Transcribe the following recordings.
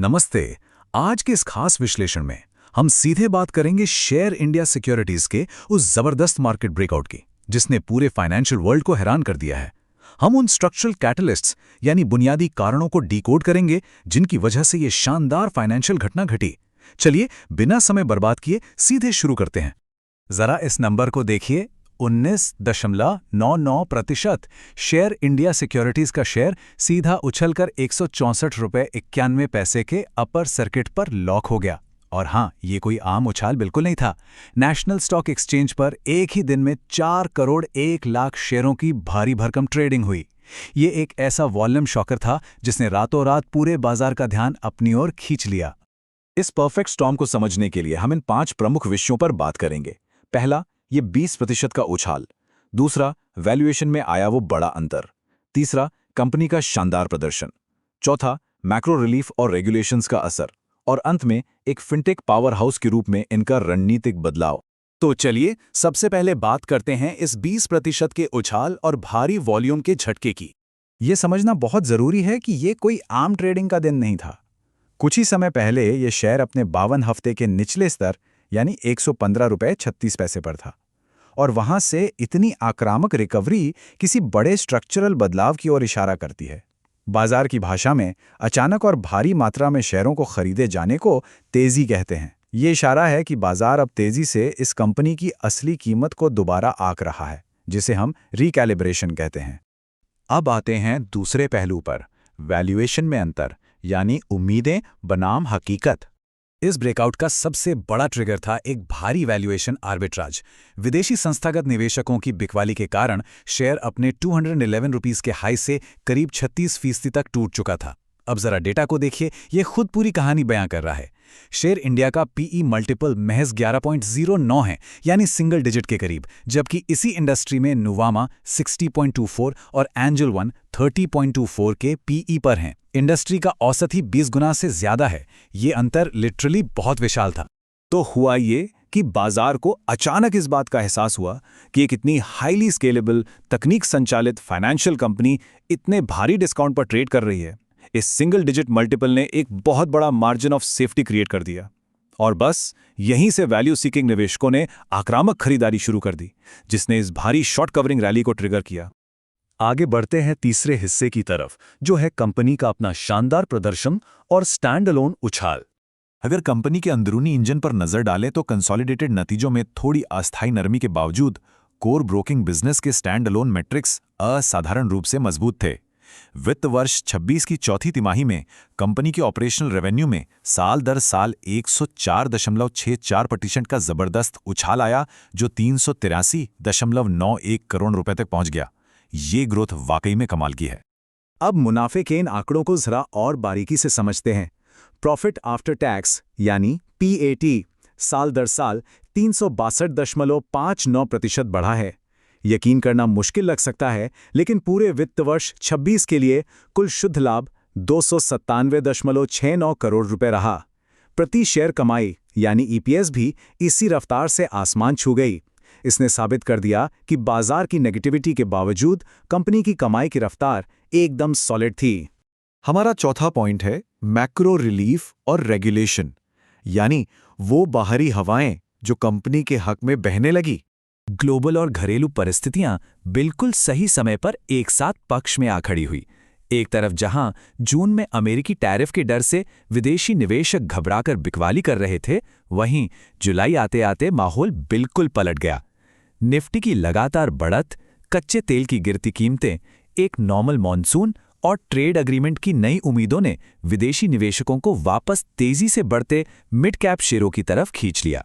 नमस्ते। आज के इस खास विश्लेषण में हम सीधे बात करेंगे शेयर इंडिया सिक्योरिटीज के उस जबरदस्त मार्केट ब्रेकआउट की, जिसने पूरे फाइनेंशियल वर्ल्ड को हैरान कर दिया है। हम उन स्ट्रक्चरल कैटलिस्ट्स यानी बुनियादी कारणों को डिकोड करेंगे जिनकी वजह से ये शानदार फाइनेंशियल घटना घटी। चलिए बिना समय बर्बाद किए सीधे शुरू करते हैं। जरा इस नंबर को देखिए, 19.99%। शेयर इंडिया सिक्योरिटीज का शेयर सीधा उछलकर 164 रुपये 91 पैसे के अपर सर्किट पर लॉक हो गया। और हाँ, ये कोई आम उछाल बिल्कुल नहीं था। नेशनल स्टॉक एक्सचेंज पर एक ही दिन में 4 करोड़ 1 लाख शेयरों की भारी भरकम ट्रेडिंग हुई। ये एक ऐसा वॉल्यूम शॉकर था जिसने रातों रात पूरे बाजार का ध्यान अपनी ओर खींच लिया। इस परफेक्ट स्टॉर्म को समझने के लिए हम इन 5 प्रमुख विषयों पर बात करेंगे। पहला, ये 20% का उछाल। दूसरा, वैल्यूएशन में आया वो बड़ा अंतर। तीसरा, कंपनी का शानदार प्रदर्शन। चौथा, मैक्रो रिलीफ और रेगुलेशंस का असर। और अंत में एक फिनटेक पावर हाउस के रूप में इनका रणनीतिक बदलाव। तो चलिए सबसे पहले बात करते हैं इस 20% के उछाल और भारी वॉल्यूम के झटके की। ये समझना बहुत जरूरी है कि ये कोई आम ट्रेडिंग का दिन नहीं था। कुछ ही समय पहले ये शेयर अपने 52 हफ्ते के निचले स्तर यानी 115 रुपये 36 पैसे पर था, और वहां से इतनी आक्रामक रिकवरी किसी बड़े स्ट्रक्चरल बदलाव की ओर इशारा करती है। बाजार की भाषा में अचानक और भारी मात्रा में शेयरों को खरीदे जाने को तेजी कहते हैं। ये इशारा है कि बाजार अब तेजी से इस कंपनी की असली कीमत को दोबारा आंक रहा है, जिसे हम रिकैलिब्रेशन कहते हैं। अब आते हैं दूसरे पहलू पर, वैल्यूएशन में अंतर यानी उम्मीदें बनाम हकीकत। इस ब्रेकआउट का सबसे बड़ा ट्रिगर था एक भारी वैल्यूएशन आर्बिट्राज। विदेशी संस्थागत निवेशकों की बिकवाली के कारण शेयर अपने 211 रुपीस के हाई से करीब 36% तक टूट चुका था। अब जरा डेटा को देखिए, ये खुद पूरी कहानी बयां कर रहा है। शेयर इंडिया का पीई मल्टीपल महज 11.09 है, यानी सिंगल डिजिट के करीब, जबकि इसी इंडस्ट्री में नुवामा 60.24 और एंजल वन 30.24 के पीई पर हैं। इंडस्ट्री का औसत ही 20 गुना से ज्यादा है। ये अंतर लिटरली बहुत विशाल था। तो हुआ ये कि बाजार को अचानक इस बात का एहसास हुआ कि एक इतनी हाईली स्केलेबल, तकनीक संचालित फाइनेंशियल कंपनी इतने भारी डिस्काउंट पर ट्रेड कर रही है। इस सिंगल डिजिट मल्टीपल ने एक बहुत बड़ा मार्जिन ऑफ सेफ्टी क्रिएट कर दिया, और बस यहीं से वैल्यू सीकिंग निवेशकों ने आक्रामक खरीदारी शुरू कर दी, जिसने इस भारी शॉर्ट कवरिंग रैली को ट्रिगर किया। आगे बढ़ते हैं तीसरे हिस्से की तरफ, जो है कंपनी का अपना शानदार प्रदर्शन और स्टैंड अलोन उछाल। अगर कंपनी के अंदरूनी इंजन पर नजर डालें तो कंसोलिडेटेड नतीजों में थोड़ी अस्थायी नरमी के बावजूद कोर ब्रोकिंग बिजनेस के स्टैंड अलोन मैट्रिक्स असाधारण रूप से मजबूत थे। वित्त वर्ष 26 की चौथी तिमाही में कंपनी के ऑपरेशनल रेवेन्यू में साल दर साल 104.64% का जबरदस्त उछाल आया, जो 383.91 करोड़ रुपए तक पहुंच गया। ये ग्रोथ वाकई में कमाल की है। अब मुनाफे के इन आंकड़ों को जरा और बारीकी से समझते हैं। प्रॉफिट आफ्टर टैक्स यानी पीएटी साल दर साल 362.59% बढ़ा है। यकीन करना मुश्किल लग सकता है, लेकिन पूरे वित्त वर्ष 26 के लिए कुल शुद्ध लाभ 297.69 करोड़ रुपए रहा। प्रति शेयर कमाई यानी ईपीएस भी इसी रफ्तार से आसमान छू गई। इसने साबित कर दिया कि बाजार की नेगेटिविटी के बावजूद कंपनी की कमाई की रफ्तार एकदम सॉलिड थी। हमारा चौथा पॉइंट है मैक्रो रिलीफ और रेगुलेशन, यानी वो बाहरी हवाएं जो कंपनी के हक में बहने लगी। ग्लोबल और घरेलू परिस्थितियां बिल्कुल सही समय पर एक साथ पक्ष में आ खड़ी हुई। एक तरफ जहां जून में अमेरिकी टैरिफ के डर से विदेशी निवेशक घबराकर बिकवाली कर रहे थे, वहीं जुलाई आते आते माहौल बिल्कुल पलट गया। निफ्टी की लगातार बढ़त, कच्चे तेल की गिरती कीमतें, एक नॉर्मल मॉनसून और ट्रेड एग्रीमेंट की नई उम्मीदों ने विदेशी निवेशकों को वापस तेजी से बढ़ते मिड कैप शेयरों की तरफ खींच लिया।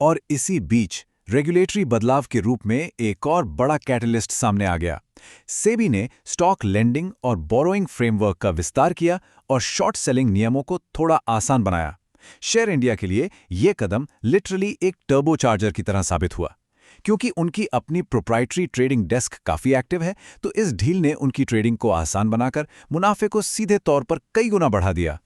और इसी बीच रेगुलेटरी बदलाव के रूप में एक और बड़ा कैटलिस्ट सामने आ गया। सेबी ने स्टॉक लेंडिंग और बोरोइंग फ्रेमवर्क का विस्तार किया और शॉर्ट सेलिंग नियमों को थोड़ा आसान बनाया। शेयर इंडिया के लिए यह कदम लिटरली एक टर्बो चार्जर की तरह साबित हुआ। क्योंकि उनकी अपनी प्रोप्राइटरी ट्रेडिंग डेस्क काफी एक्टिव है, तो इस डील ने उनकी ट्रेडिंग को आसान बनाकर मुनाफे को सीधे तौर पर कई गुना बढ़ा दिया।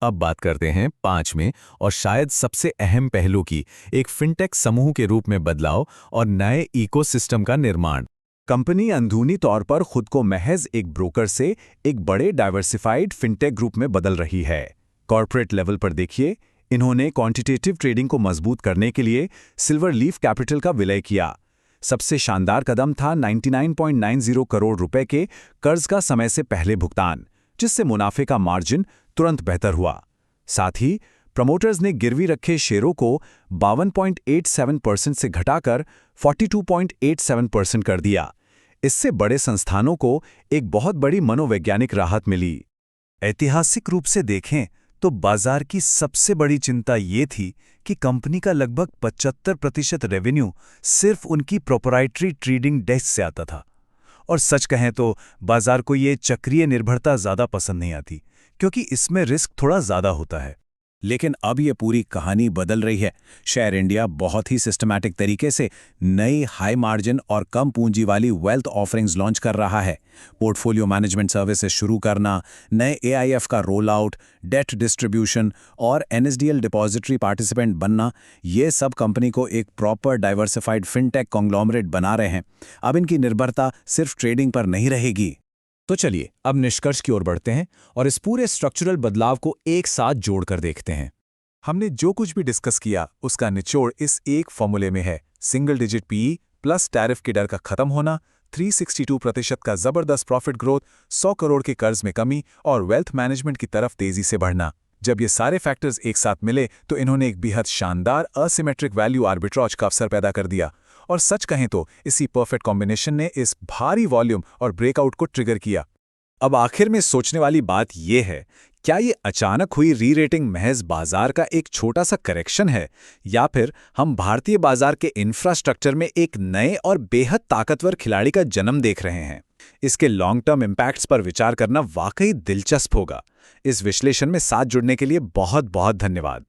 अब बात करते हैं 5वें और शायद सबसे अहम पहलू की, एक फिनटेक समूह के रूप में बदलाव और नए इकोसिस्टम का निर्माण। कंपनी अंदरूनी तौर पर खुद को महज एक ब्रोकर से एक बड़े डाइवर्सिफाइड फिनटेक ग्रुप में बदल रही है। कॉर्पोरेट लेवल पर देखिए, इन्होंने क्वांटिटेटिव ट्रेडिंग को मजबूत करने के लिए सिल्वर लीफ कैपिटल का विलय किया। सबसे शानदार कदम था 99.90 करोड़ रुपए के कर्ज का समय से पहले भुगतान, जिससे मुनाफे का मार्जिन तुरंत बेहतर हुआ। साथ ही प्रमोटर्स ने गिरवी रखे शेयरों को 52.87% से घटाकर 42.87% कर दिया। इससे बड़े संस्थानों को एक बहुत बड़ी मनोवैज्ञानिक राहत मिली। ऐतिहासिक रूप से देखें तो बाजार की सबसे बड़ी चिंता ये थी कि कंपनी का लगभग 75% रेवेन्यू सिर्फ उनकी प्रोप्राइटरी ट्रेडिंग डेस्क से आता था। और सच कहें तो बाजार को ये चक्रीय निर्भरता ज़्यादा पसंद नहीं आती, क्योंकि इसमें रिस्क थोड़ा ज़्यादा होता है। लेकिन अब ये पूरी कहानी बदल रही है। शेयर इंडिया बहुत ही सिस्टमैटिक तरीके से नई हाई मार्जिन और कम पूंजी वाली वेल्थ ऑफरिंग्स लॉन्च कर रहा है। पोर्टफोलियो मैनेजमेंट सर्विसेज शुरू करना, नए एआईएफ का रोल आउट, डेट डिस्ट्रीब्यूशन और एनएसडीएल डिपॉजिटरी पार्टिसिपेंट बनना, ये सब कंपनी को एक प्रॉपर डाइवर्सिफाइड फिनटेक कॉन्ग्लोमरेट बना रहे हैं। अब इनकी निर्भरता सिर्फ ट्रेडिंग पर नहीं रहेगी। तो चलिए अब निष्कर्ष की ओर बढ़ते हैं और इस पूरे स्ट्रक्चरल बदलाव को एक साथ जोड़कर देखते हैं। हमने जो कुछ भी डिस्कस किया उसका निचोड़ इस एक फॉर्मूले में है। Single digit PE plus tariff के डर का खत्म होना, 362% का जबरदस्त प्रॉफिट ग्रोथ, 100 करोड़ के कर्ज में कमी और वेल्थ मैनेजमेंट की तरफ तेजी से बढ़ना। जब ये सारे फैक्टर्स एक साथ मिले तो इन्होंने एक बेहद शानदार असिमेट्रिक वैल्यू आर्बिट्राज का अवसर पैदा कर दिया। और सच कहें तो इसी परफेक्ट कॉम्बिनेशन ने इस भारी वॉल्यूम और ब्रेकआउट को ट्रिगर किया। अब आखिर में सोचने वाली बात यह है, क्या ये अचानक हुई री रेटिंग महज बाजार का एक छोटा सा करेक्शन है, या फिर हम भारतीय बाजार के इंफ्रास्ट्रक्चर में एक नए और बेहद ताकतवर खिलाड़ी का जन्म देख रहे हैं? इसके लॉन्ग टर्म इम्पैक्ट्स पर विचार करना वाकई दिलचस्प होगा। इस विश्लेषण में साथ जुड़ने के लिए बहुत बहुत धन्यवाद।